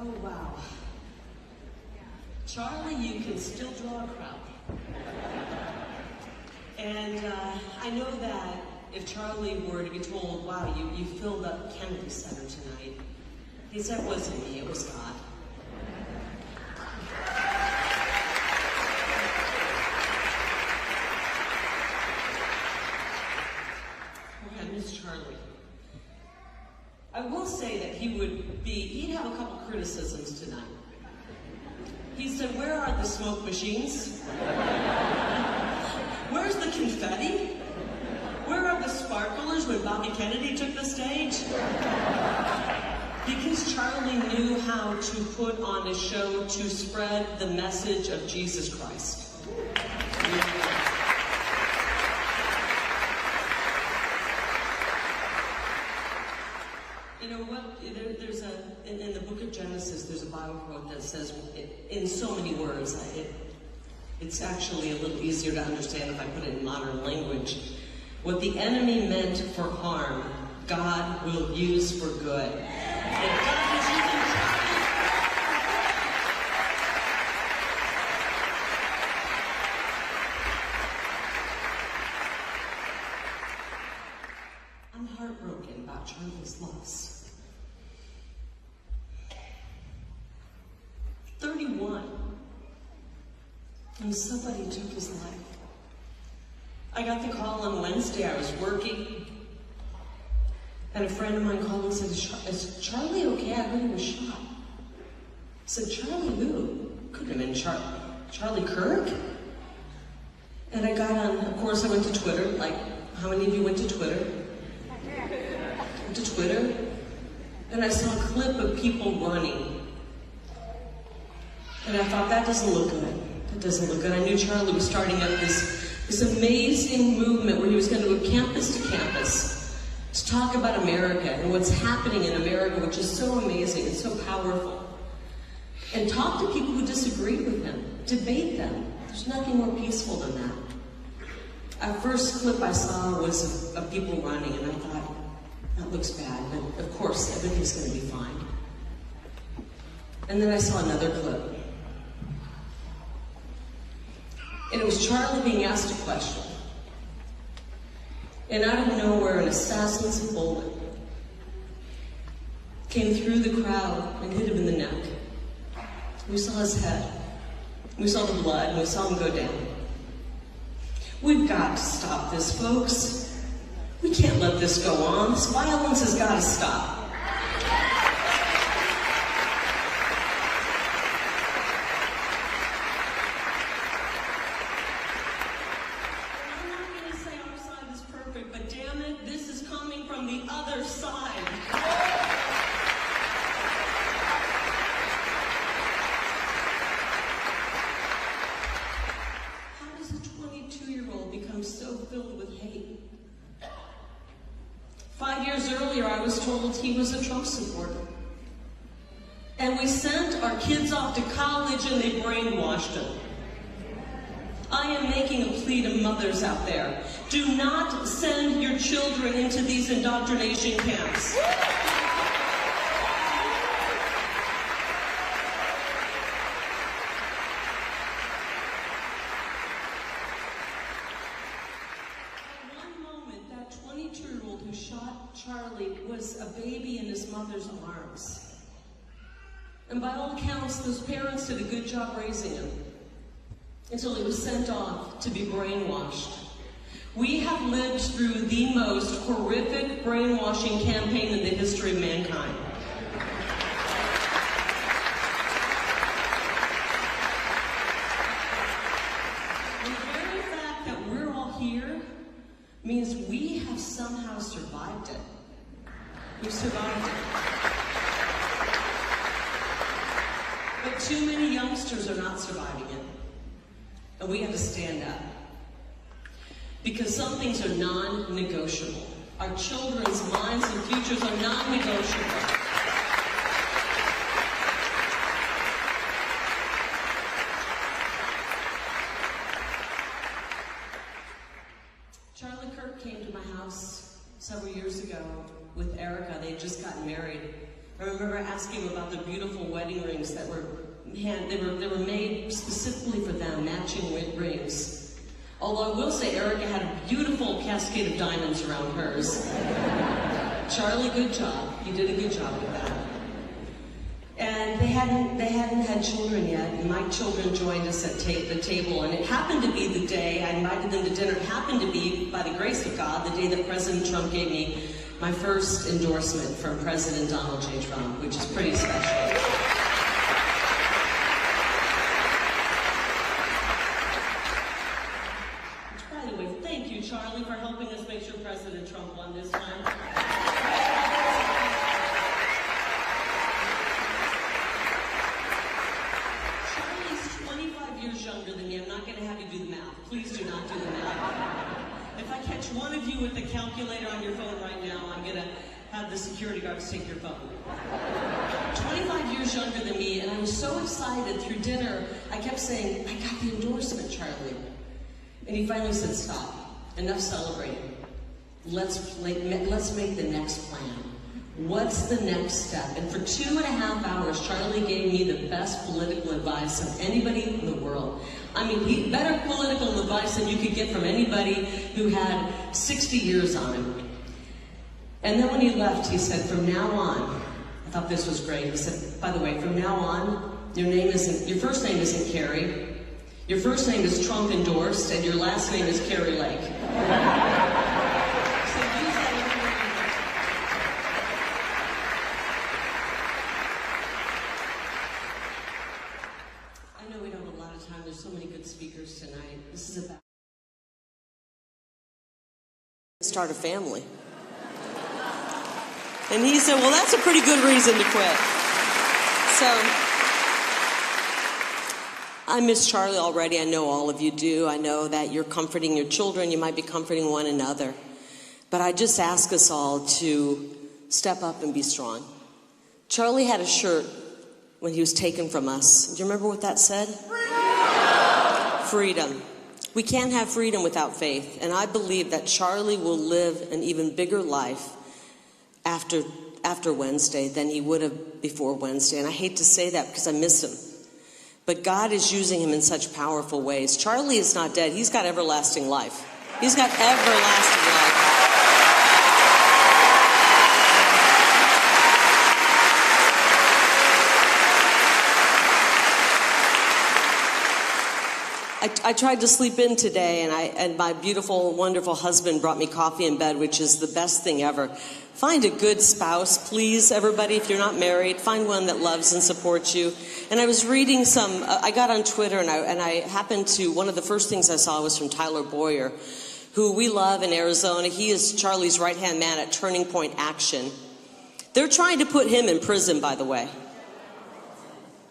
Oh, wow. Charlie, you can still draw a crowd. And I know that if Charlie were to be told, wow, you filled up Kennedy Center tonight, he said it wasn't me, it was God. I miss Charlie. I will say that he'd have a couple criticisms tonight. He said, where are the smoke machines? Where's the confetti? Where are the sparklers when Bobby Kennedy took the stage? Because Charlie knew how to put on a show to spread the message of Jesus Christ. You know what, there's in the book of Genesis, there's a Bible quote that says, in so many words, it's actually a little easier to understand if I put it in modern language. What the enemy meant for harm, God will use for good. And God is using Charlie. I'm heartbroken about Charlie's loss. 31, and somebody took his life. I got the call on Wednesday. I was working, and a friend of mine called and said, is Charlie okay? I heard he was shot. I said, Charlie who? Couldn't have been Charlie Kirk? And I got on, of course I went to Twitter, like how many of you went to Twitter? Went to Twitter, and I saw a clip of people running. And I thought, that doesn't look good. That doesn't look good. I knew Charlie was starting up this amazing movement where he was going to go campus to campus to talk about America and what's happening in America, which is so amazing and so powerful. And talk to people who disagree with him. Debate them. There's nothing more peaceful than that. Our first clip I saw was of people running, and I thought, that looks bad, but of course everything's going to be fine. And then I saw another clip. And it was Charlie being asked a question. And out of nowhere, an assassin's bullet came through the crowd and hit him in the neck. We saw his head. We saw the blood, and we saw him go down. We've got to stop this, folks. We can't let this go on. This violence has got to stop. He was a Trump supporter. And we sent our kids off to college and they brainwashed them. I am making a plea to mothers out there. Do not send your children into these indoctrination camps. Charlie was a baby in his mother's arms. And by all accounts, those parents did a good job raising him until he was sent off to be brainwashed. We have lived through the most horrific brainwashing campaign in the history of mankind. And the very fact that we're all here means we have somehow survived it. We've survived it. But too many youngsters are not surviving it. And we have to stand up. Because some things are non-negotiable. Our children's minds and futures are non-negotiable. Charlie Kirk came to my house several years ago with Erica. They had just gotten married. I remember remember asking him about the beautiful wedding rings that were they were made specifically for them, matching rings. Although I will say Erica had a beautiful cascade of diamonds around hers. Charlie, good job. You did a good job with that. And they hadn't had children yet, and my children joined us at the table, and it happened to be the day I invited them to dinner. It happened to be, by the grace of God, the day that President Trump gave me my first endorsement from President Donald J. Trump, which is pretty special. Which, by the way, thank you, Charlie, for helping us make sure President Trump won this time. Younger than me. I'm not going to have you do the math. Please do not do the math. If I catch one of you with the calculator on your phone right now, I'm going to have the security guards take your phone. 25 years younger than me, and I was so excited through dinner, I kept saying, I got the endorsement, Charlie. And he finally said, stop. Enough celebrating. Let's make the next plan. What's the next step? And for 2.5 hours, Charlie gave me the best political advice of anybody in the world. I mean, better political advice than you could get from anybody who had 60 years on him. And then when he left, he said, from now on, I thought this was great. He said, by the way, from now on, your first name isn't Carrie. Your first name is Trump endorsed, and your last name is Carrie Lake. So many good speakers tonight. This is about start a family. And he said, well, that's a pretty good reason to quit. So I miss Charlie already. I know all of you do. I know that you're comforting your children. You might be comforting one another. But I just ask us all to step up and be strong. Charlie had a shirt when he was taken from us. Do you remember what that said? Freedom. We can't have freedom without faith, and I believe that Charlie will live an even bigger life after Wednesday than he would have before Wednesday, and I hate to say that because I miss him. But God is using him in such powerful ways. Charlie is not dead. He's got everlasting life. He's got everlasting life. I tried to sleep in today, and my beautiful, wonderful husband brought me coffee in bed, which is the best thing ever. Find a good spouse, please, everybody. If you're not married, find one that loves and supports you. And I was reading I got on Twitter, and I happened to, one of the first things I saw was from Tyler Boyer, who we love in Arizona. He is Charlie's right-hand man at Turning Point Action. They're trying to put him in prison, by the way,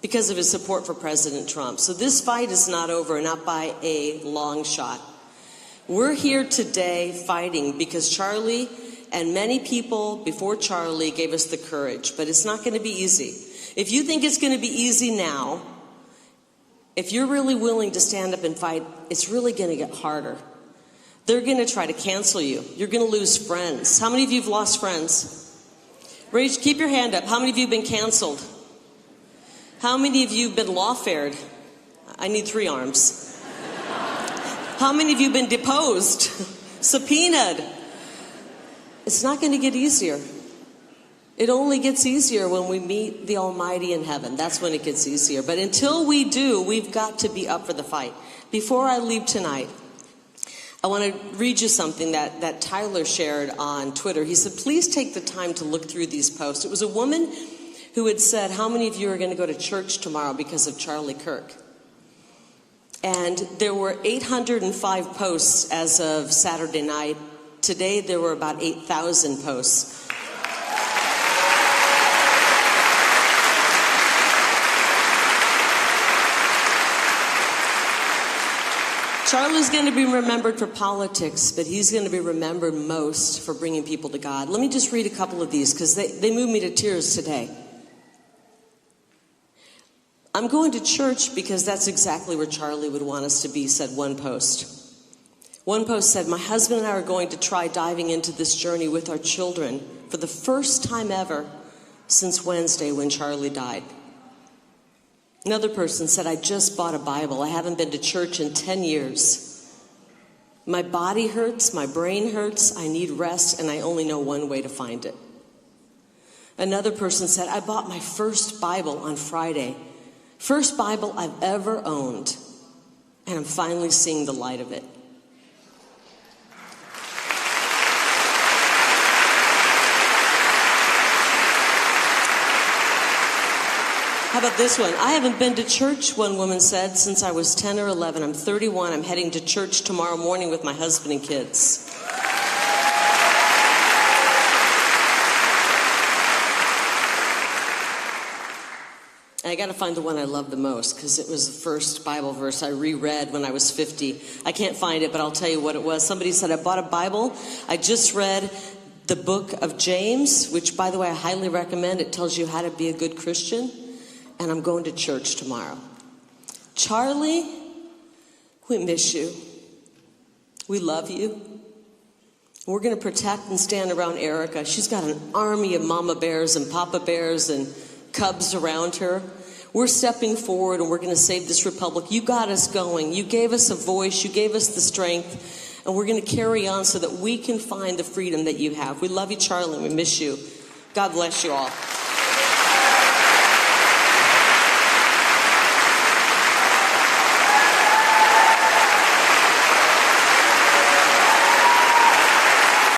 because of his support for President Trump. So this fight is not over, not by a long shot. We're here today fighting because Charlie and many people before Charlie gave us the courage, but it's not going to be easy. If you think it's going to be easy now, if you're really willing to stand up and fight, it's really going to get harder. They're going to try to cancel you. You're going to lose friends. How many of you have lost friends? Keep your hand up. How many of you have been canceled? How many of you have been lawfared? I need 3 arms. How many of you have been deposed? Subpoenaed? It's not going to get easier. It only gets easier when we meet the Almighty in heaven. That's when it gets easier. But until we do, we've got to be up for the fight. Before I leave tonight, I want to read you something that Tyler shared on Twitter. He said, please take the time to look through these posts. It was a woman who had said, how many of you are going to go to church tomorrow because of Charlie Kirk? And there were 805 posts as of Saturday night. Today there were about 8,000 posts. Charlie's going to be remembered for politics, but he's going to be remembered most for bringing people to God. Let me just read a couple of these because they moved me to tears today. I'm going to church because that's exactly where Charlie would want us to be, said one post. One post said, my husband and I are going to try diving into this journey with our children for the first time ever since Wednesday when Charlie died. Another person said, I just bought a Bible. I haven't been to church in 10 years. My body hurts, my brain hurts, I need rest, and I only know one way to find it. Another person said, I bought my first Bible on Friday. First Bible I've ever owned, and I'm finally seeing the light of it. How about this one? I haven't been to church, one woman said, since I was 10 or 11. I'm 31. I'm heading to church tomorrow morning with my husband and kids. I got to find the one I love the most because it was the first Bible verse I reread when I was 50. I can't find it, but I'll tell you what it was. Somebody said, I bought a Bible. I just read the book of James, which, by the way, I highly recommend. It tells you how to be a good Christian. And I'm going to church tomorrow. Charlie, we miss you. We love you. We're going to protect and stand around Erica. She's got an army of mama bears and papa bears and cubs around her. We're stepping forward and we're going to save this republic. You got us going. You gave us a voice. You gave us the strength. And we're going to carry on so that we can find the freedom that you have. We love you, Charlie. We miss you. God bless you all.